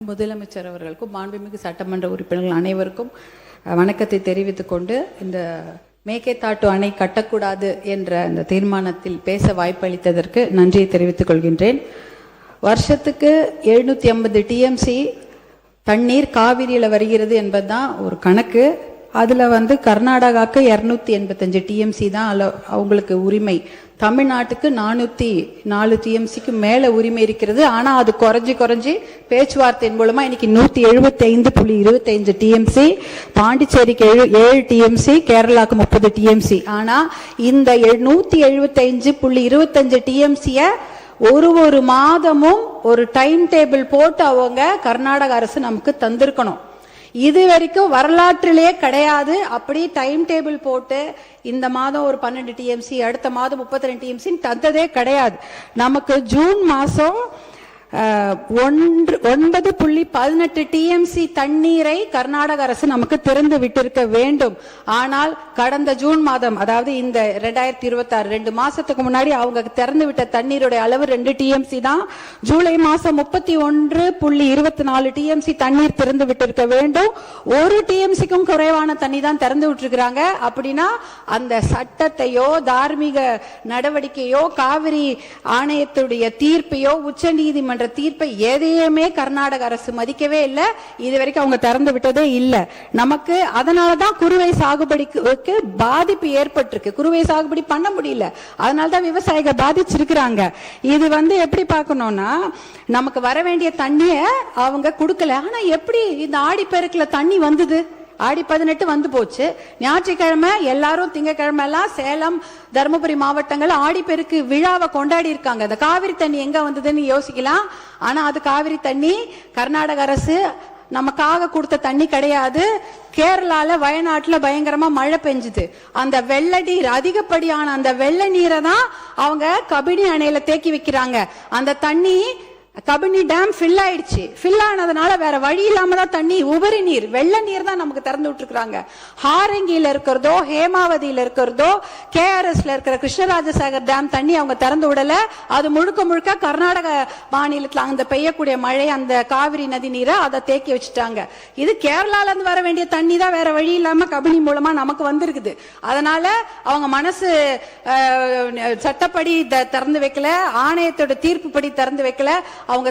முதலமைச்சர் அவர்களுக்கும் மாண்புமிகு சட்டமன்ற உறுப்பினர்கள் அனைவருக்கும் வணக்கத்தை தெரிவித்துக் கொண்டு, இந்த மேகேதாட்டு அணை கட்டக்கூடாது என்ற இந்த தீர்மானத்தில் பேச வாய்ப்பளித்ததற்கு நன்றியை தெரிவித்துக் கொள்கின்றேன். வருஷத்துக்கு 750 டிஎம்சி தண்ணீர் காவிரியில் வருகிறது என்பதுதான் ஒரு கணக்கு. அதில் கர்நாடகாவுக்கு 285 டிஎம்சி தான் அவங்களுக்கு உரிமை. தமிழ்நாட்டுக்கு 404 டிஎம்சிக்கு மேலே உரிமை இருக்கிறது. ஆனால் அது குறைஞ்சி பேச்சுவார்த்தையின் மூலமாக இன்னைக்கு 175.25 டிஎம்சி, பாண்டிச்சேரிக்கு 7 டிஎம்சி, கேரளாவுக்கு 30 டிஎம்சி. ஆனால் இந்த 175.25 டிஎம்சியை ஒரு மாதமும் ஒரு டைம் டேபிள் போட்டு அவங்க கர்நாடக அரசு நமக்கு தந்திருக்கணும். இது வரைக்கும் வரலாற்றிலேயே கிடையாது. அப்படி டைம் டேபிள் போட்டு இந்த மாதம் ஒரு 12 டிஎம்சி, அடுத்த மாதம் 32 டிஎம்சி தந்ததே கிடையாது. நமக்கு ஜூன் மாசம் 9.18 டிஎம்சி தண்ணீரை கர்நாடக அரசு நமக்கு திறந்து விட்டிருக்க வேண்டும். ஆனால் கடந்த ஜூன் மாதம், அதாவது இந்த 2026 2 மாசத்துக்கு முன்னாடி அவங்க திறந்து விட்ட தண்ணீருடைய அளவு 2 டிஎம்சி தான். ஜூலை மாசம் 31.24 டிஎம்சி தண்ணீர் திறந்து விட்டிருக்க வேண்டும். 1 டிஎம்சிக்கும் குறைவான தண்ணி தான் திறந்து விட்டுருக்காங்க. அப்படின்னா அந்த சட்டத்தையோ தார்மீக நடவடிக்கையோ காவிரி ஆணையத்துடைய தீர்ப்பையோ உச்ச நீதிமன்ற தீர்ப்பை எதையுமே கர்நாடக அரசு மதிக்கவே இல்லை. இது வரைக்கும் அவங்க திறந்து விட்டதே இல்லை. நமக்கு அதனாலதான் குறுவை சாகுபடிக்கு பாதிப்பு ஏற்பட்டிருக்கு. குறுவை சாகுபடி பண்ண முடியல. அதனாலதான் விவசாயிகள் பாதிச்சிருக்கிறாங்க. இது எப்படி பார்க்கணும்னா, நமக்கு வர வேண்டிய தண்ணிய அவங்க கொடுக்கல. ஆனா எப்படி இந்த ஆடிப்பெருக்குல தண்ணி வந்தது? ஆடி 18 வந்து போச்சு. ஞாயிற்றுக்கிழமை எல்லாரும் திங்கக்கிழமை எல்லாம் சேலம் தருமபுரி மாவட்டங்கள் ஆடிப்பெருக்கு விழாவை கொண்டாடி இருக்காங்க. இந்த காவிரி தண்ணி எங்க வந்ததுன்னு யோசிக்கலாம். ஆனா அது காவிரி தண்ணி கர்நாடக அரசு நமக்காக கொடுத்த தண்ணி கிடையாது. கேரளால வயநாட்டுல பயங்கரமா மழை பெஞ்சுது. அந்த வெள்ள நீர், அதிகப்படியான அந்த வெள்ள நீரை தான் அவங்க கபினி அணையில தேக்கி வைக்கிறாங்க. அந்த தண்ணி கபினி டேம் ஃபில் ஆயிடுச்சு. ஃபில் ஆனதுனால வேற வழி இல்லாம தான் தண்ணி, உபரி நீர், வெள்ள நீர் தான் நமக்கு திறந்து விட்டுருக்காங்க. ஹாரங்கியில இருக்கிறதோ, ஹேமாவதியில இருக்கிறதோ, கேஆர்எஸ்ல இருக்கிற கிருஷ்ணராஜசாகர் டேம் தண்ணி அவங்க திறந்து விடல. அது முழுக்க கர்நாடக மாநிலத்தில் அந்த பெய்யக்கூடிய மழை, அந்த காவிரி நதி நீரை அதை தேக்கி வச்சுட்டாங்க. இது கேரளால இருந்து வர வேண்டிய தண்ணி தான் வேற வழி இல்லாம கபினி மூலமா நமக்கு வந்திருக்குது. அதனால அவங்க மனசு சட்டப்படி திறந்து வைக்கல, ஆணையத்தோட தீர்ப்பு படி திறந்து வைக்கல. அவங்க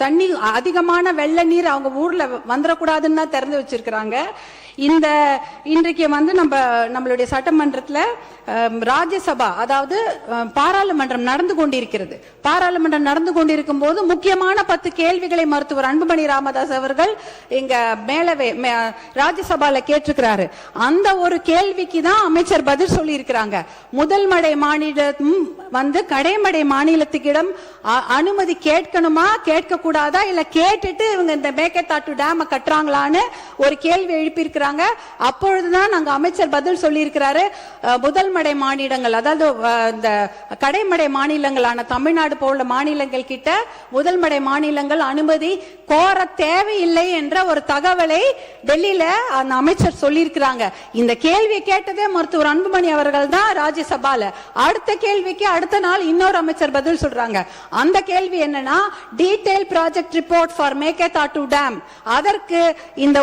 தண்ணி அதிகமான வெள்ள நீர் அவங்க ஊர்ல வந்துடக்கூடாதுன்னு தான் திறந்து வச்சிருக்கிறாங்க. இன்றைக்கு நம்மளுடைய சட்டமன்றத்தில் ராஜ்யசபா, அதாவது பாராளுமன்றம் நடந்து கொண்டிருக்கிறது. பாராளுமன்றம் நடந்து கொண்டிருக்கும் போது முக்கியமான 10 கேள்விகளை மருத்துவர் அன்புமணி ராமதாஸ் அவர்கள் இங்க மேலவே ராஜ்யசபால கேட்டிருக்கிறாரு. அந்த ஒரு கேள்விக்கு தான் அமைச்சர் பதில் சொல்லி இருக்கிறாங்க. முதல் மடை மாநிலம் கடைமடை மாநிலத்துக்கிடம் அனுமதி கேட்கணுமா, கேட்க கூடாதா, இல்ல கேட்டுட்டு இவங்க இந்த மேகேதாட்டு டேம் கட்டுறாங்களான்னு ஒரு கேள்வி எழுப்பியிருக்கிறாங்க. அப்பொழுதுதான் நாங்க அமைச்சர் பதில் சொல்லி இருக்கிறாரு. முதல் மடை மாநிலங்கள், அதாவது இந்த கடைமடை மாநிலங்களான தமிழ்நாடு போல மாநிலங்கள் கிட்ட முதல் மடை மாநிலங்கள் அனுமதி கோர தேவையில்லை என்ற ஒரு தகவலை டெல்லியில அந்த அமைச்சர் சொல்லி இருக்கிறாங்க. இந்த கேள்வியை கேட்டதே மருத்துவர் அன்புமணி அவர்கள் தான் ராஜ்யசபால. அடுத்த கேள்விக்கு அடுத்த நாள் இன்னொரு அமைச்சர் பதில் சொல்றாங்க. அந்த கேள்வி என்னன்னா, detail project report for Mekedatu dam, அதற்கு இந்த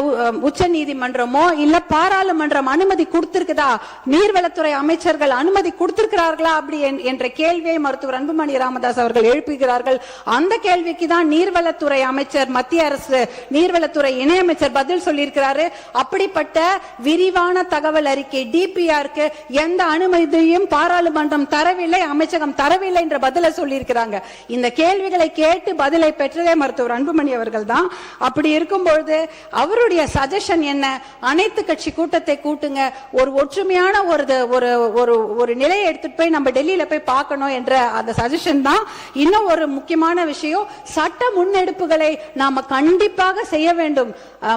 உச்ச நீதிமன்றமோ இல்ல பாராளுமன்றம் அனுமதி கொடுத்திருக்குதா, நீர்வளத்துறை அமைச்சர்கள் அனுமதி கொடுத்திருக்கிறார்களா அப்படி என்ற கேள்வியை மருத்துவர் அன்புமணி ராமதாஸ் அவர்கள் எழுப்புகிறார்கள். அந்த கேள்விக்கு தான் நீர்வளத்துறை அமைச்சர், மத்திய அரசு நீர்வளத்துறை இணையமைச்சர் பதில் சொல்லியிருக்கிறாரு. அப்படிப்பட்ட விரிவான தகவல் அறிக்கை டிபிஆருக்கு எந்த அனுமதியும் பாராளுமன்றம் தரவில்லை, அமைச்சகம் தரவில்லை என்ற பதிலை சொல்லியிருக்கிறாங்க. இந்த கேள்விகளை கேட்டு பதிலை பெற்றதே மருத்துவர் அன்புமணி அவர்கள் தான். அப்படி இருக்கும்பொழுது அவருடைய சஜஷன் என்ன, அனைத்து கட்சி கூட்டத்தை கூட்டுங்க, ஒரு ஒற்றுமையான ஒரு நிலையை எடுத்துட்டு போய் நம்ம டெல்லியில போய் பார்க்கணும் என்ற அந்த சஜஷன் தான். இன்னும் ஒரு முக்கியமான விஷயம், சட்ட முன்னெடுப்புகளை நாம கண்டிப்பாக செய்ய வேண்டும்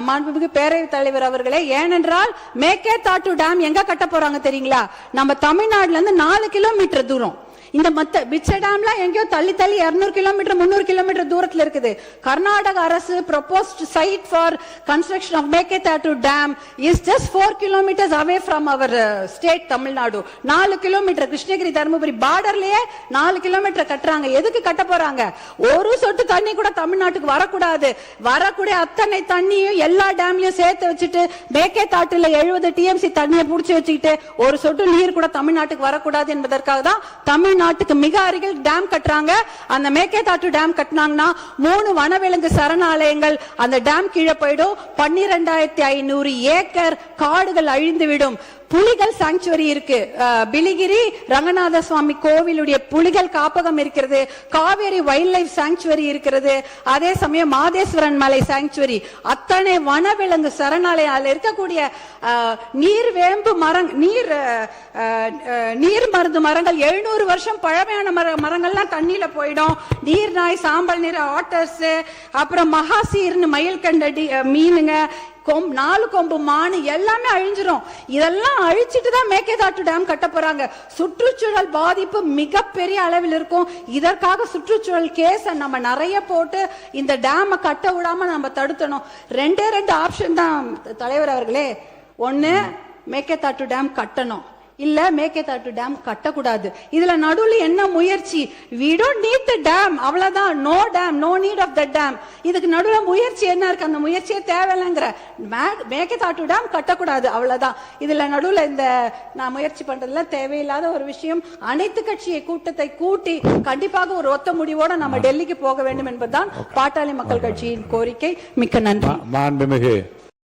மாண்புமிகு பேரவைத் தலைவர் அவர்களே. ஏனென்றால் மேகேதாட்டு டேம் எங்க கட்ட போறாங்க தெரியுங்களா? நம்ம தமிழ்நாடுல இருந்து 4 கிலோமீட்டர் தூரம். இந்த மத்த பிச்சை டேம்லாம் எங்கேயோ தள்ளி 200 கிலோமீட்டர் 300 கிலோமீட்டர் தூரத்துல இருக்குது. கர்நாடக அரசு proposed site for construction of Meketatu Dam is just 4 kilometers away from our state Tamil Nadu. 4 kilometre Krishnagiri Dharmapuri பார்டர்லயே 4 கிலோமீட்டர் கட்டுறாங்க. எதுக்கு கட்ட போறாங்க? ஒரு சொட்டு தண்ணி கூட தமிழ்நாட்டுக்கு வரக்கூடாது. வரக்கூடிய அத்தனை தண்ணியும் எல்லா டேம்லயும் சேர்த்து வச்சுட்டு மேகேதாட்டுல 70 TMC தண்ணியை புடிச்சு வச்சுக்கிட்டு ஒரு சொட்டு நீர் கூட தமிழ்நாட்டுக்கு வரக்கூடாது என்பதற்காக தான் தமிழ்நாட்டுக்கு மிக அருகில் டேம் கட்டுறாங்க. அந்த மேகேதாட்டு டேம் கட்டினாங்கன்னா 3 வனவிலங்கு சரணாலயங்கள் அந்த டேம் கீழே போயிடும். 12,500 ஏக்கர் காடுகள் அழிந்துவிடும். புலிகள் சாங்சுவரி இருக்கு. பிலிகிரி ரங்கநாத சுவாமி கோவிலுடைய புலிகள் காப்பகம் இருக்கிறது. காவேரி வைல்ட் லைஃப் சாங்சுவரி இருக்கிறது. அதே சமயம் மாதேஸ்வரன் மலை சாங்சுவரி, அத்தனை வனவிலங்கு சரணாலயம். அதுல இருக்கக்கூடிய நீர்வேம்பு நீர் மருந்து மரங்கள் 700 வருஷம் பழமையான மரங்கள்லாம் தண்ணியில போயிடும். நீர் நாய், சாம்பல் நீர் ஆட்டர்ஸ், அப்புறம் மகாசீர்னு மயில் கண்ட மீனுங்க, 4 கொம்பு மானு எல்லாமே அழிஞ்சிரும். இதெல்லாம் அழிச்சிட்டு தான் மேகேதாட்டு டேம் கட்ட போறாங்க. சுற்றுச்சூழல் பாதிப்பு மிகப்பெரிய அளவில் இருக்கும். இதற்காக சுற்றுச்சூழல் கேஸ் நம்ம நிறைய போட்டு இந்த டேமை கட்ட விடாம நம்ம தடுத்தணும். 2 ஆப்ஷன் தான் தலைவர் அவர்களே. ஒன்னு மேகேதாட்டு டேம் கட்டணும், இல்ல மேகேதாட்டு டேம் கட்டக்கூடாது. இதுல நடுவுல என்ன முயற்சி? we don't need the dam, அவ்வளவுதான். no dam, no need of the dam. இதுக்கு நடுவுல முயற்சி என்ன இருக்கு? அந்த முயற்சியே தேவையில்லைங்கிற. மேகேதாட்டு டேம் கட்டக்கூடாது, அவ்வளவுதான். இதுல நடுவுல இந்த நான் முயற்சி பண்றதுல தேவையில்லாத ஒரு விஷயம். அனைத்து கட்சியை கூட்டத்தை கூட்டி கண்டிப்பாக ஒரு ஒத்த முடிவோட நம்ம டெல்லிக்கு போக வேண்டும் என்பதுதான் பாட்டாளி மக்கள் கட்சியின் கோரிக்கை. மிக்க நன்றி. மாண்புமிகு